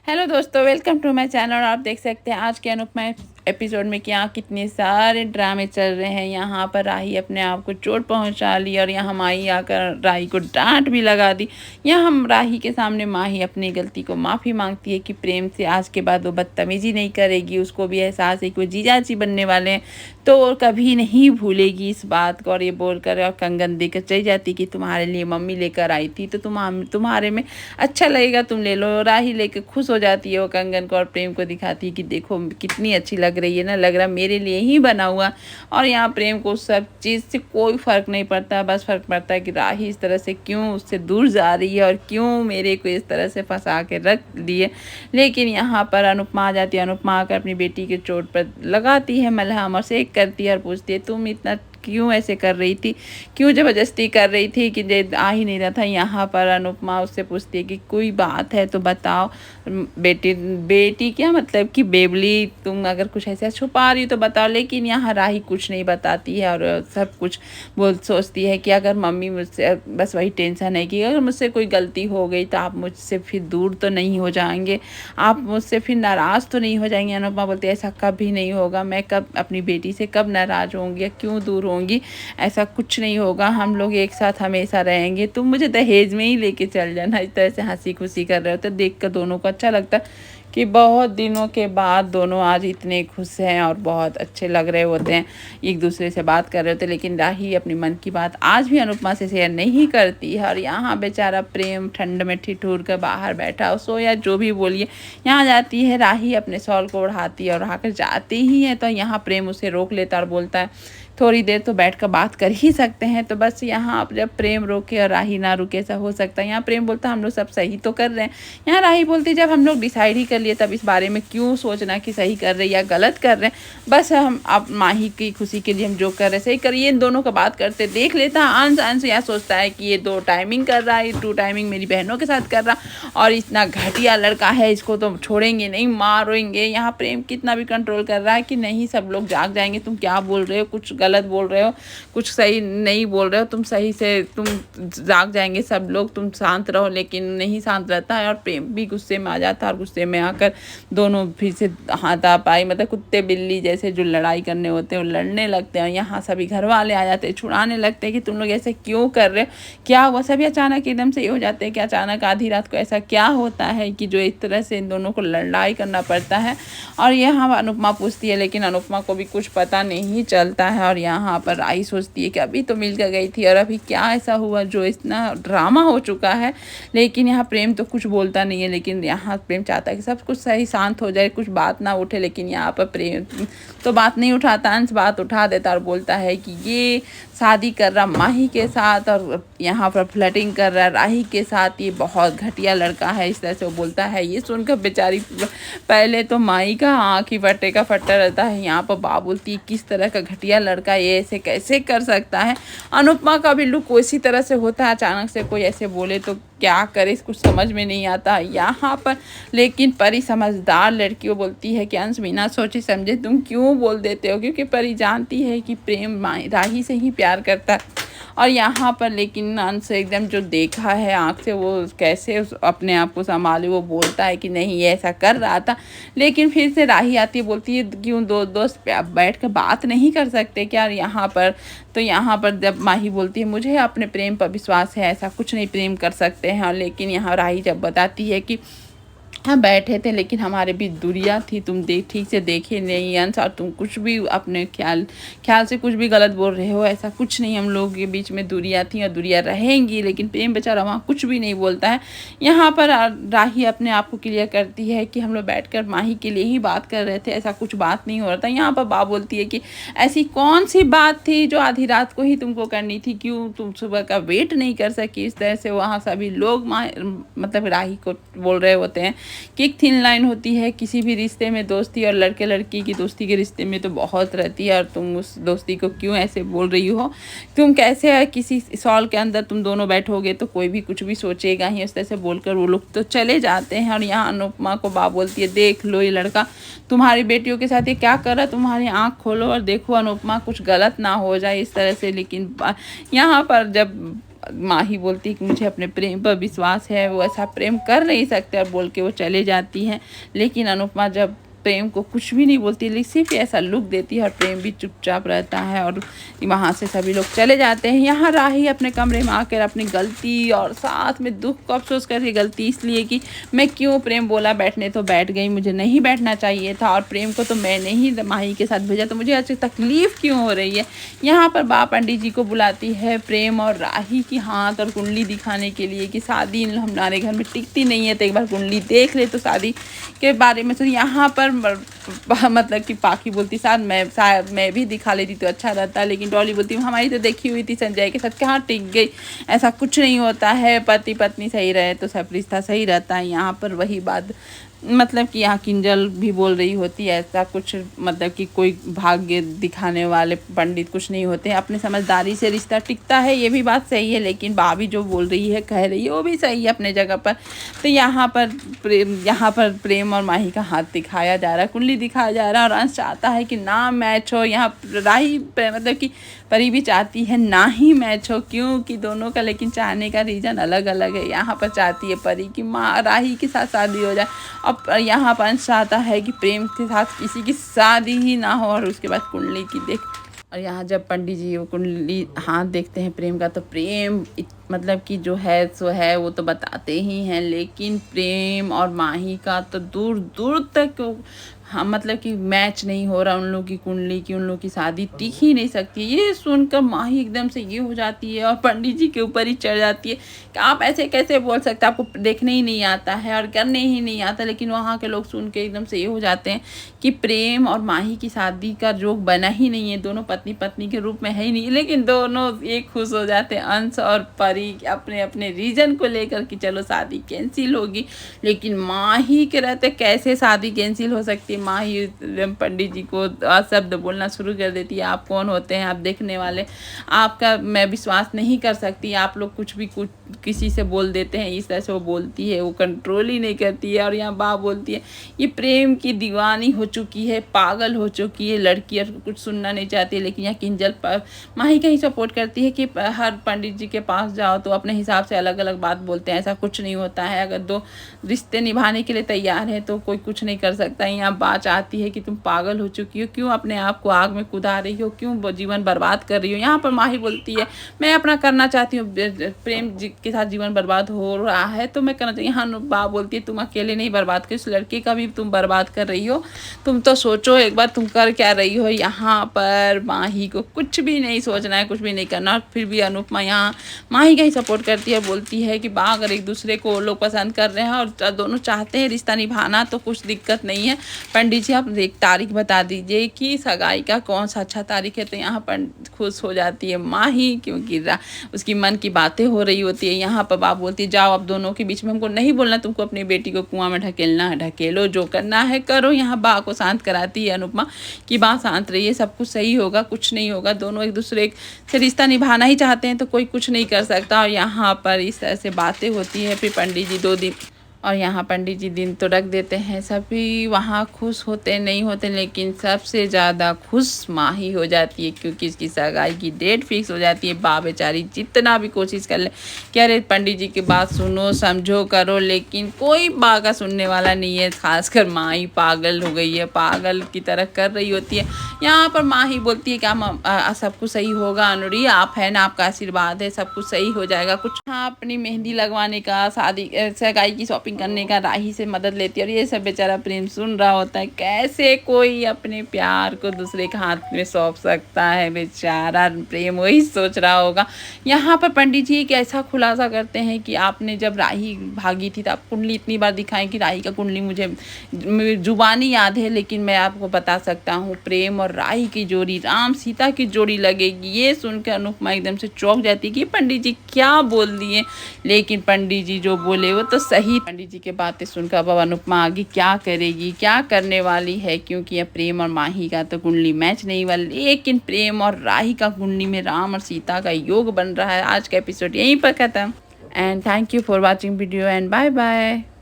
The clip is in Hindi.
हेलो दोस्तों, वेलकम टू माय चैनल। आप देख सकते हैं आज के अनुपमा एपिसोड में कि यहाँ कितने सारे ड्रामे चल रहे हैं। यहाँ पर राही अपने आप को चोट पहुँचा ली और यहाँ माही आकर राही को डांट भी लगा दी। यहाँ हम राही के सामने माही अपनी गलती को माफ़ी मांगती है कि प्रेम से आज के बाद वो बदतमीजी नहीं करेगी। उसको भी एहसास है कि वो जीजाजी बनने वाले हैं, तो वो कभी नहीं भूलेगी इस बात को। और ये बोलकर और कंगन देकर चली जाती कि तुम्हारे लिए मम्मी लेकर आई थी, तो तुम्हारे में अच्छा लगेगा, तुम ले लो। राही लेकर खुश हो जाती है वो कंगन को और प्रेम को दिखाती है कि देखो कितनी अच्छी लग रही है ना, लग रहा मेरे लिए ही बना हुआ। और यहाँ प्रेम को सब चीज़ से कोई फ़र्क नहीं पड़ता, बस फ़र्क पड़ता है कि राही इस तरह से क्यों उससे दूर जा रही है और क्यों मेरे को इस तरह से फंसा के रख दिए। लेकिन यहाँ पर अनुपमा आ जाती है। अनुपमा आकर अपनी बेटी के चोट पर लगाती है मलहम और सेक करती है और पूछती है तुम इतना क्यों ऐसे कर रही थी, क्यों ज़बरदस्ती कर रही थी कि आ ही नहीं रहा था। यहाँ पर अनुपमा उससे पूछती है कि कोई बात है तो बताओ। बेटी क्या मतलब कि बेबली, तुम अगर कुछ ऐसा छुपा रही हो तो बताओ। लेकिन यहाँ राही कुछ नहीं बताती है और सब कुछ सोचती है कि अगर मम्मी मुझसे, बस वही टेंशन है कि अगर मुझसे कोई गलती हो गई तो आप मुझसे फिर दूर तो नहीं हो जाएंगे, आप मुझसे फिर नाराज़ तो नहीं हो जाएंगे। अनुपमा बोलती है ऐसा कभी नहीं होगा, मैं कब अपनी बेटी से कब नाराज़ होंगी या क्यों दूर होंगी, ऐसा कुछ नहीं होगा, हम लोग एक साथ हमेशा रहेंगे। तुम मुझे दहेज में ही लेके चल जाना। इस तरह से हंसी खुशी कर रहे होते, देख कर दोनों को अच्छा लगता कि बहुत दिनों के बाद दोनों आज इतने खुश हैं और बहुत अच्छे लग रहे होते हैं, एक दूसरे से बात कर रहे होते। लेकिन राही अपनी मन की बात आज भी अनुपमा से शेयर नहीं करती है। और यहाँ बेचारा प्रेम ठंड में ठिठुर कर बाहर बैठा हो, सो या जो भी बोलिए। यहाँ जाती है राही, अपने शॉल को उड़ाती है और उड़ाकर जाती ही है तो यहाँ प्रेम उसे रोक लेता और बोलता है थोड़ी देर तो बैठ कर बात कर ही सकते हैं। तो बस यहाँ अब जब प्रेम रोके और राही ना रुके ऐसा हो सकता है। यहाँ प्रेम बोलता हम लोग सब सही तो कर रहे हैं। यहाँ राही बोलती जब हम लोग डिसाइड ही कर लिए तब इस बारे में क्यों सोचना कि सही कर रहे हैं या गलत कर रहे हैं। बस हम अब माही की खुशी के लिए हम जो कर रहे हैं सही करिए। इन दोनों का बात करते देख लेता है। अंश यह सोचता है कि ये दो टाइमिंग कर रहा है, टू टाइमिंग मेरी बहनों के साथ कर रहा और इतना घटिया लड़का है, इसको तो छोड़ेंगे नहीं, मारेंगे। यहाँ प्रेम कितना भी कंट्रोल कर रहा है कि नहीं सब लोग जाग जाएंगे, तुम क्या बोल रहे हो, कुछ गलत बोल रहे हो, कुछ सही नहीं बोल रहे हो, तुम सही से तुम जाग जाएंगे सब लोग, तुम शांत रहो। लेकिन नहीं शांत रहता है और प्रेम भी गुस्से में आ जाता है और गुस्से में आकर दोनों फिर से हाथापाई, मतलब कुत्ते बिल्ली जैसे जो लड़ाई करने होते हैं वो लड़ने लगते हैं। यहाँ सभी घर वाले आ जाते हैं, छुड़ाने लगते हैं कि तुम लोग ऐसे क्यों कर रहे हो, क्या हुआ। सभी अचानक एकदम से ये हो जाते हैं कि अचानक आधी रात को ऐसा क्या होता है कि जो इस तरह से इन दोनों को लड़ाई करना पड़ता है। और यहाँ अनुपमा पूछती है लेकिन अनुपमा को भी कुछ पता नहीं चलता है। और यहाँ पर आई सोचती है कि अभी तो मिल कर गई थी और अभी क्या ऐसा हुआ जो इतना ड्रामा हो चुका है। लेकिन यहाँ प्रेम तो कुछ बोलता नहीं है। लेकिन यहाँ प्रेम चाहता है कि सब कुछ सही शांत हो जाए, कुछ बात ना उठे। लेकिन यहाँ पर प्रेम तो बात नहीं उठाता, अंश बात उठा देता और बोलता है कि ये शादी कर रहा माही के साथ और यहाँ पर फ्लर्टिंग कर रहा राही के साथ, ये बहुत घटिया लड़का है। इस तरह से वो बोलता है। ये सुनकर बेचारी पहले तो माही का आँख ही फटे का फटा रहता है। यहाँ पर बाप बोलती है किस तरह का घटिया लड़का, ये ऐसे कैसे कर सकता है। अनुपमा का भी लुक उसी तरह से होता है, अचानक से कोई ऐसे बोले तो क्या करे, कुछ समझ में नहीं आता यहाँ पर। लेकिन परी समझदार लड़की वो बोलती है कि अंश बिना सोचे समझे तुम क्यों बोल देते हो, क्योंकि परी जानती है कि प्रेम राही से ही प्यार करता है। और यहाँ पर लेकिन अंश एकदम जो देखा है आँख से वो कैसे अपने आप को संभाले, वो बोलता है कि नहीं ये ऐसा कर रहा था। लेकिन फिर से राही आती है, बोलती है क्यों दो दोस्त बैठ कर बात नहीं कर सकते क्या यहाँ पर। तो यहाँ पर जब माही बोलती है मुझे अपने प्रेम पर विश्वास है, ऐसा कुछ नहीं प्रेम कर सकते हैं। लेकिन यहाँ राही जब बताती है कि हाँ बैठे थे लेकिन हमारे बीच दूरियां थी, तुम ठीक से देखे नहीं अंश, और तुम कुछ भी अपने ख्याल से कुछ भी गलत बोल रहे हो, ऐसा कुछ नहीं, हम लोग के बीच में दूरियां थी और दूरियां रहेंगी। लेकिन प्रेम बेचारा वहाँ कुछ भी नहीं बोलता है। यहाँ पर राही अपने आप को क्लियर करती है कि हम लोग बैठकर माही के लिए ही बात कर रहे थे, ऐसा कुछ बात नहीं हो रहा था। यहाँ पर बाप बोलती है कि ऐसी कौन सी बात थी जो आधी रात को ही तुमको करनी थी, क्यों तुम सुबह का वेट नहीं कर सकी। इस तरह से वहाँ सभी लोग मतलब राही को बोल रहे होते हैं कि एक थिन लाइन होती है किसी भी रिश्ते में, दोस्ती और लड़के लड़की की दोस्ती के रिश्ते में तो बहुत रहती है। और तुम उस दोस्ती को क्यों ऐसे बोल रही हो, तुम कैसे है किसी सॉल के अंदर तुम दोनों बैठोगे तो कोई भी कुछ भी सोचेगा ही। इस तरह से बोलकर वो लोग तो चले जाते हैं। और यहाँ अनुपमा को बाप बोलती है देख लो ये लड़का तुम्हारी बेटियों के साथ ये क्या कर रहा है, तुम्हारी आँख खोलो और देखो अनुपमा कुछ गलत ना हो जाए, इस तरह से। लेकिन यहाँ पर जब माही बोलती है कि मुझे अपने प्रेम पर विश्वास है, वो ऐसा प्रेम कर नहीं सकते, और बोल के वो चले जाती हैं। लेकिन अनुपमा जब प्रेम को कुछ भी नहीं बोलती, लेकिन सिर्फ ऐसा लुक देती है, और प्रेम भी चुपचाप रहता है, और वहाँ से सभी लोग चले जाते हैं। यहाँ राही अपने कमरे में आकर अपनी गलती और साथ में दुख को अफसोस करके, गलती इसलिए कि मैं क्यों प्रेम बोला बैठने तो बैठ गई, मुझे नहीं बैठना चाहिए था, और प्रेम को तो मैंने ही माही के साथ भेजा, तो मुझे अच्छी तकलीफ़ क्यों हो रही है। यहाँ पर बा पंडित जी को बुलाती है प्रेम और राही की हाथ और कुंडली दिखाने के लिए कि शादी हमारे घर में टिकती नहीं है, तो एक बार कुंडली देख ले तो शादी के बारे में। तो यहाँ पर मतलब कि पाखी बोलती शायद मैं भी दिखा लेती तो अच्छा रहता, लेकिन डॉली बोलती हमारी तो देखी हुई थी संजय के साथ, कहाँ टिक गई, ऐसा कुछ नहीं होता है, पति पत्नी सही रहे तो सब रिश्ता सही रहता है। यहाँ पर वही बात मतलब कि यहाँ किंजल भी बोल रही होती है, ऐसा कुछ मतलब कि कोई भाग्य दिखाने वाले पंडित कुछ नहीं होते हैं, अपने समझदारी से रिश्ता टिकता है, ये भी बात सही है। लेकिन भाभी जो बोल रही है कह रही है वो भी सही है अपने जगह पर। तो यहाँ पर प्रेम और माही का हाथ दिखाया जा रहा है, कुंडली दिखाया जा रहा है, और अंश चाहता है कि ना मैच हो। यहाँ राही मतलब कि परी भी चाहती है ना ही मैच हो, क्योंकि दोनों का लेकिन चाहने का रीज़न अलग अलग है। यहाँ पर चाहती है परी की माँ राही के साथ शादी हो जाए, अब यहाँ पर अंश चाहता है कि प्रेम के साथ किसी की शादी ही ना हो, और उसके बाद कुंडली की देख। और यहाँ जब पंडित जी वो कुंडली हाथ देखते हैं प्रेम का, तो प्रेम मतलब कि जो है सो है वो तो बताते ही हैं, लेकिन प्रेम और माही का तो दूर दूर तक हाँ मतलब कि मैच नहीं हो रहा उन लोगों की कुंडली की, उन लोगों की शादी टिक ही नहीं सकती। ये सुनकर माही एकदम से ये हो जाती है और पंडित जी के ऊपर ही चढ़ जाती है कि आप ऐसे कैसे बोल सकते हैं, आपको देखने ही नहीं आता है और करने ही नहीं आता। लेकिन वहाँ के लोग सुन के एकदम से ये हो जाते हैं कि प्रेम और माही की शादी का जोग बना ही नहीं है, दोनों पत्नी पत्नी के रूप में है ही नहीं। लेकिन दोनों एक खुश हो जाते हैं, अंश और परी अपने अपने रीजन को लेकर कि चलो शादी कैंसिल होगी। लेकिन माही के रहते कैसे शादी कैंसिल हो सकती है। माही पंडित जी को शब्द बोलना शुरू कर देती है, आप कौन होते हैं, आप देखने वाले, आपका मैं विश्वास नहीं कर सकती, आप लोग कुछ किसी से बोल देते हैं, इस तरह से वो बोलती है, वो कंट्रोल ही नहीं करती है। और यहाँ बा बोलती है ये प्रेम की दीवानी हो चुकी है, पागल हो चुकी है लड़की, और कुछ सुनना नहीं चाहती है। लेकिन यहाँ किंजल माही का ही सपोर्ट करती है कि हर पंडित जी के पास जाओ तो अपने हिसाब से अलग अलग बात बोलते हैं, ऐसा कुछ नहीं होता है। अगर दो रिश्ते निभाने के लिए तैयार है तो कोई कुछ नहीं कर सकता। यहाँ बात चाहती है कि तुम पागल हो चुकी हो, क्यों अपने आप को आग में कुदा रही हो, क्यों जीवन बर्बाद कर रही हो। यहाँ पर माही बोलती है मैं अपना करना चाहती हूँ, प्रेम जी के साथ जीवन बर्बाद हो रहा है तो मैं करना चाहिए। यहाँ बा बोलती है तुम अकेले नहीं बर्बाद कर, इस लड़के का भी तुम बर्बाद कर रही हो, तुम तो सोचो एक बार तुम कर क्या रही हो। यहाँ पर माही को कुछ भी नहीं सोचना है, कुछ भी नहीं करना, और फिर भी अनुपमा यहाँ माही का ही सपोर्ट करती है, बोलती है कि बा अगर एक दूसरे को लोग पसंद कर रहे हैं और दोनों चाहते हैं रिश्ता निभाना तो कुछ दिक्कत नहीं है। पंडित जी आप एक तारीख बता दीजिए कि सगाई का कौन सा अच्छा तारीख है। तो यहाँ पर खुश हो जाती है माही, क्योंकि उसकी मन की बातें हो रही होती है। यहाँ पर बाप बोलती है जाओ अब दोनों के बीच में हमको नहीं बोलना, तुमको अपनी बेटी को कुआं में ढकेलना है ढकेलो, जो करना है करो। यहाँ बा को शांत कराती है अनुपमा कि बा शांत रहिए, सब कुछ सही होगा, कुछ नहीं होगा, दोनों एक दूसरे से रिश्ता निभाना ही चाहते हैं तो कोई कुछ नहीं कर सकता। और यहाँ पर इस तरह से बातें होती है। फिर पंडित जी 2 दिन और यहाँ पंडित जी दिन तो रख देते हैं, सभी वहाँ खुश होते नहीं होते, लेकिन सबसे ज़्यादा खुश माही हो जाती है क्योंकि इसकी सगाई की डेट फिक्स हो जाती है। बा बेचारी जितना भी कोशिश कर ले कि अरे पंडित जी की बात सुनो समझो करो, लेकिन कोई बा का सुनने वाला नहीं है। खासकर माही पागल हो गई है, पागल की तरह कर रही होती है। यहाँ पर माही बोलती है कि सब कुछ सही होगा अनुरी, आप है ना, आपका आशीर्वाद है, सब कुछ सही हो जाएगा। कुछ हाँ अपनी मेहंदी लगवाने का, शादी सगाई की शॉपिंग करने का राही से मदद लेती है। और ये सब बेचारा प्रेम सुन रहा होता है, कैसे कोई अपने प्यार को दूसरे के हाथ में सौंप सकता है। बेचारा प्रेम वही सोच रहा होगा। यहाँ पर पंडित जी एक ऐसा खुलासा करते हैं कि आपने जब राही भागी थी तो आप कुंडली इतनी बार दिखाएं कि राही का कुंडली मुझे जुबानी याद है, लेकिन मैं आपको बता सकता हूँ प्रेम और राही की जोड़ी राम सीता की जोड़ी लगेगी। ये सुनकर अनुपमा एकदम से चौंक जाती है कि पंडित जी क्या बोल दिए, लेकिन पंडित जी जो बोले वो तो सही। पंडित जी की बातें सुनकर अब अनुपमा आगे क्या करेगी, क्या करने वाली है, क्योंकि यह प्रेम और माही का तो कुंडली मैच नहीं वाली, लेकिन प्रेम और राही का कुंडली में राम और सीता का योग बन रहा है। आज का एपिसोड यहीं पर खत्म। And thank you for watching video and bye bye.